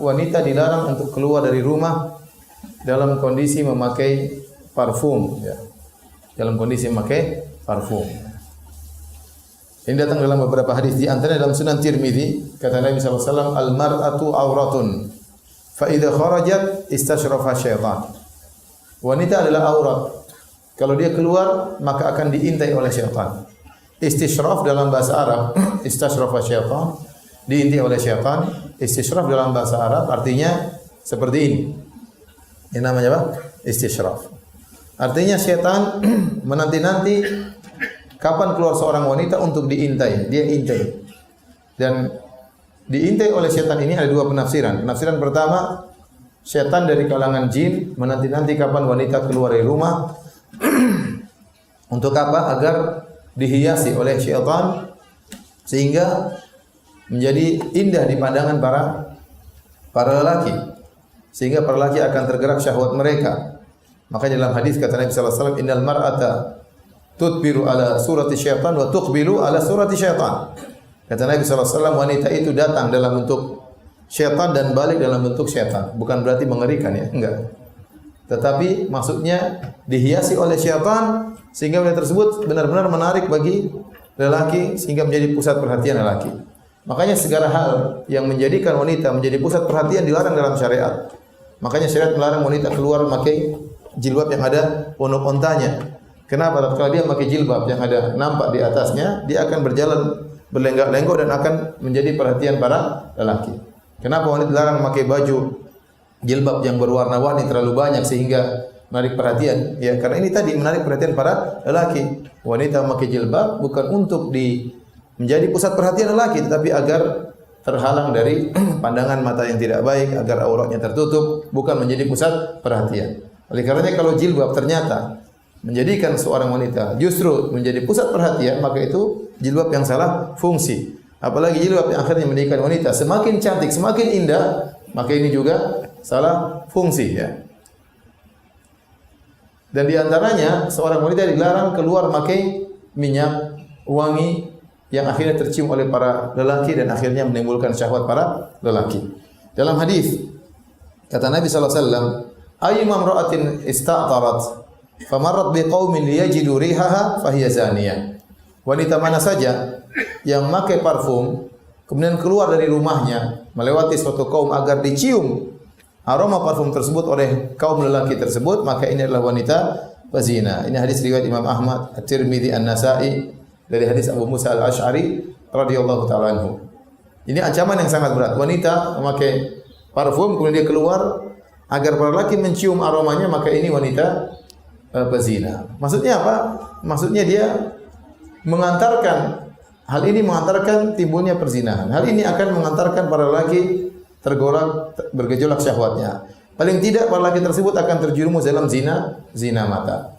wanita dilarang untuk keluar dari rumah dalam kondisi memakai parfum, ya. Dalam kondisi memakai parfum. Ini datang dalam beberapa hadis, di antaranya dalam Sunan Tirmizi, kata Nabi sallallahu alaihi wasallam, "Al-mar'atu auratun, fa idza kharajat istashrafa syaitan." Wanita adalah aurat. Kalau dia keluar, maka akan diintai oleh syaitan. Istishraf dalam bahasa Arab, istashrafa syaitan, diintai oleh syaitan. Istishraf dalam bahasa Arab artinya seperti ini. Ini namanya apa? Istishraf. Artinya syaitan menanti-nanti kapan keluar seorang wanita untuk diintai. Dia intai. Dan diintai oleh syaitan ini ada dua penafsiran. Penafsiran pertama, syaitan dari kalangan jin menanti-nanti kapan wanita keluar dari rumah. Untuk apa? Agar dihiasi oleh syaitan sehingga menjadi indah di pandangan para lelaki. Sehingga para lelaki akan tergerak syahwat mereka. Makanya dalam hadis kata Nabi sallallahu alaihi wasallam, "Innal mar'ata tudbiru ala surati syaitan wa tuqbilu ala surati syaitan." Kata Nabi sallallahu alaihi wasallam, wanita itu datang dalam bentuk syaitan dan balik dalam bentuk syaitan. Bukan berarti mengerikan, ya, enggak. Tetapi maksudnya dihiasi oleh syaitan sehingga wanita tersebut benar-benar menarik bagi lelaki sehingga menjadi pusat perhatian lelaki. Makanya segala hal yang menjadikan wanita menjadi pusat perhatian dilarang dalam syariat. Makanya syariat melarang wanita keluar memakai jilbab yang ada ponok ontanya. Kenapa? Kalau dia memakai jilbab yang ada nampak di atasnya, dia akan berjalan berlenggak-lenggok dan akan menjadi perhatian para lelaki. Kenapa wanita dilarang memakai baju jilbab yang berwarna-warni terlalu banyak sehingga menarik perhatian? Ya, karena ini tadi menarik perhatian para lelaki. Wanita memakai jilbab bukan untuk menjadi pusat perhatian lelaki, tetapi agar terhalang dari pandangan mata yang tidak baik, agar auratnya tertutup, bukan menjadi pusat perhatian. Oleh karenanya kalau jilbab ternyata menjadikan seorang wanita justru menjadi pusat perhatian, maka itu jilbab yang salah fungsi. Apalagi jilbab yang akhirnya menjadikan wanita semakin cantik, semakin indah, maka ini juga salah fungsi, ya. Dan di antaranya seorang wanita dilarang keluar memakai minyak wangi yang akhirnya tercium oleh para lelaki dan akhirnya menimbulkan syahwat para lelaki. Dalam hadis kata Nabi sallallahu alaihi wasallam, "Ayyuma imra'atin ista'tarat famarrat biqaumin liyajidu rihaha fahiya zaniyah." Wanita mana saja yang memakai parfum kemudian keluar dari rumahnya melewati suatu kaum agar dicium aroma parfum tersebut oleh kaum lelaki tersebut, maka ini adalah wanita pezina. Ini hadis riwayat Imam Ahmad, At-Tirmidzi, An-Nasa'i dari hadis Abu Musa Al-Asy'ari radhiyallahu taala anhu. Ini ancaman yang sangat berat. Wanita memakai parfum kemudian dia keluar agar para lelaki mencium aromanya, maka ini wanita pezina. Maksudnya apa? Maksudnya dia mengantarkan hal ini mengantarkan timbulnya perzinahan. Hal ini akan mengantarkan para lelaki tergolak bergejolak syahwatnya. Paling tidak para lelaki tersebut akan terjerumus dalam zina mata.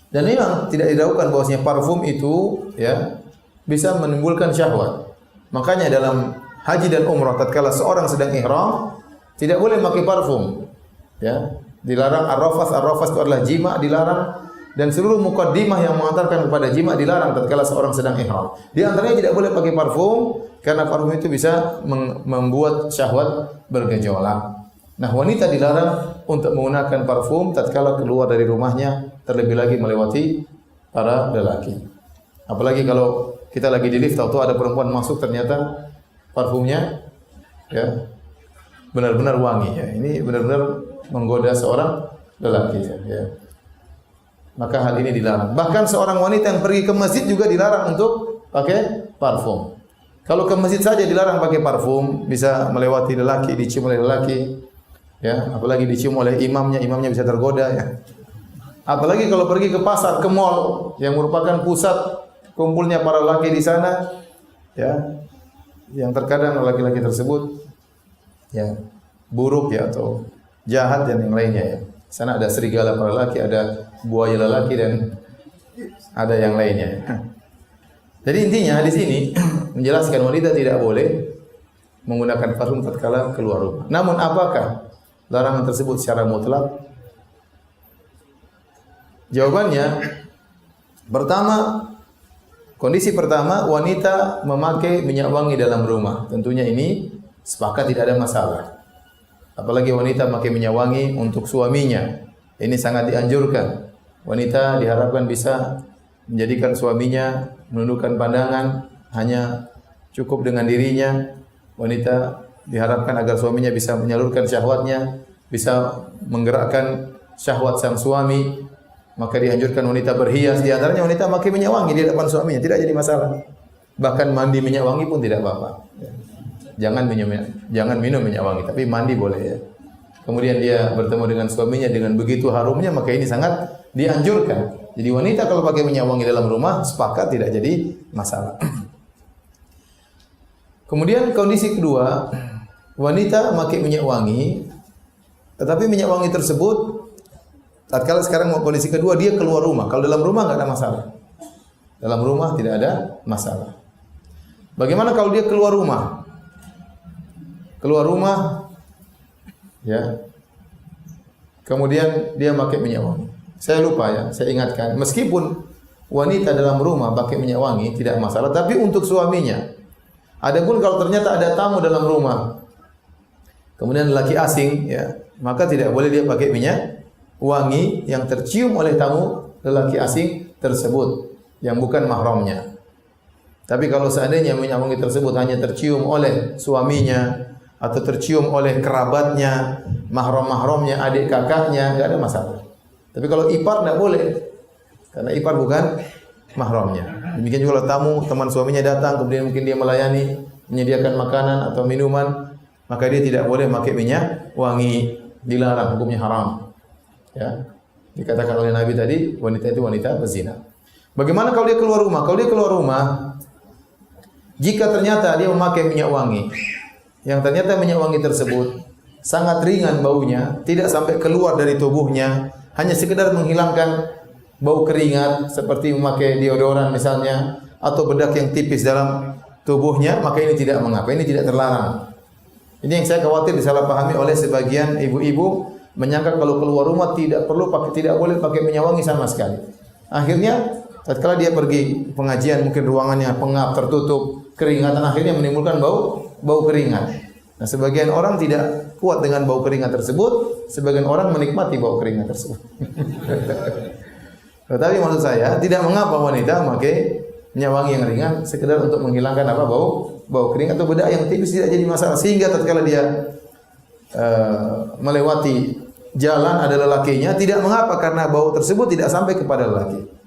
Dan memang tidak diragukan bahwasanya parfum itu, ya, bisa menimbulkan syahwat. Makanya dalam haji dan umrah tatkala seorang sedang ihram tidak boleh memakai parfum. Ya, dilarang ar-rafath. Ar-rafath itu adalah jima, dilarang, dan seluruh mukaddimah yang mengantarkan kepada jima dilarang tatkala seorang sedang ihram. Di antaranya tidak boleh pakai parfum karena parfum itu bisa membuat syahwat bergejolak. Nah, wanita dilarang untuk menggunakan parfum tatkala keluar dari rumahnya, terlebih lagi melewati para lelaki. Apalagi kalau kita lagi di lift, tahu-tahu ada perempuan masuk, ternyata parfumnya, ya, benar-benar wangi, ya. Ini benar-benar menggoda seorang lelaki, ya. Maka hal ini dilarang. Bahkan seorang wanita yang pergi ke masjid juga dilarang untuk pakai parfum. Kalau ke masjid saja dilarang pakai parfum, bisa melewati lelaki, dicium oleh lelaki. Ya, apalagi dicium oleh imamnya bisa tergoda, ya. Apalagi kalau pergi ke pasar, ke mall yang merupakan pusat kumpulnya para lelaki di sana, ya. Yang terkadang laki-laki tersebut, ya, buruk, ya, atau jahat dan yang lainnya, ya. Sana ada serigala para lelaki, ada buaya lelaki, dan ada yang lainnya. Jadi intinya hadis ini menjelaskan wanita tidak boleh menggunakan parfum tatkala keluar rumah. Namun apakah larangan tersebut secara mutlak? Jawabannya, pertama, kondisi pertama wanita memakai minyak wangi dalam rumah. Tentunya ini sepakat tidak ada masalah. Apalagi wanita pakai minyak wangi untuk suaminya. Ini sangat dianjurkan. Wanita diharapkan bisa menjadikan suaminya menundukkan pandangan hanya cukup dengan dirinya. Wanita diharapkan agar suaminya bisa menyalurkan syahwatnya, bisa menggerakkan syahwat sang suami. Maka dianjurkan wanita berhias. Di antaranya wanita pakai minyak wangi di depan suaminya, tidak jadi masalah. Bahkan mandi minyak wangi pun tidak apa-apa. Jangan minum minyak wangi, tapi mandi boleh ya. Kemudian dia bertemu dengan suaminya dengan begitu harumnya, maka ini sangat dianjurkan. Jadi wanita kalau pakai minyak wangi dalam rumah, sepakat tidak jadi masalah. Kemudian kondisi kedua, wanita pakai minyak wangi, tetapi minyak wangi tersebut, tatkala sekarang mau kondisi kedua, dia keluar rumah. Kalau dalam rumah nggak ada masalah. Dalam rumah tidak ada masalah. Bagaimana kalau dia keluar rumah? Keluar rumah, ya. Kemudian dia pakai minyak wangi. Saya lupa ya, saya ingatkan. Meskipun wanita dalam rumah pakai minyak wangi tidak masalah, tapi untuk suaminya. Adapun kalau ternyata ada tamu dalam rumah, kemudian lelaki asing, ya, maka tidak boleh dia pakai minyak wangi yang tercium oleh tamu lelaki asing tersebut yang bukan mahramnya. Tapi kalau seandainya minyak wangi tersebut hanya tercium oleh suaminya atau tercium oleh kerabatnya, mahram-mahramnya, adik kakaknya, enggak ada masalah. Tapi kalau ipar enggak boleh. Karena ipar bukan mahramnya. Demikian juga kalau tamu, teman suaminya datang, kemudian mungkin dia melayani, menyediakan makanan atau minuman, maka dia tidak boleh pakai minyak wangi, dilarang, hukumnya haram. Ya. Dikatakan oleh Nabi tadi, wanita itu wanita berzina. Bagaimana kalau dia keluar rumah? Kalau dia keluar rumah, jika ternyata dia memakai minyak wangi, yang ternyata minyak wangi tersebut sangat ringan baunya, tidak sampai keluar dari tubuhnya, hanya sekedar menghilangkan bau keringat seperti memakai deodoran misalnya, atau bedak yang tipis dalam tubuhnya, maka ini tidak mengapa, ini tidak terlarang. Ini yang saya khawatir disalahpahami oleh sebagian ibu-ibu, menyangka kalau keluar rumah tidak boleh pakai minyak wangi sama sekali. Akhirnya tatkala dia pergi pengajian, mungkin ruangannya pengap, tertutup, keringatan, akhirnya menimbulkan bau keringat. Nah, sebagian orang tidak kuat dengan bau keringat tersebut, sebagian orang menikmati bau keringat tersebut. Tetapi maksud saya, tidak mengapa wanita memakai minyak wangi yang ringan sekedar untuk menghilangkan bau keringat atau bedak yang tipis, tidak jadi masalah. Sehingga tatkala dia melewati jalan ada lelakinya, tidak mengapa karena bau tersebut tidak sampai kepada lelaki.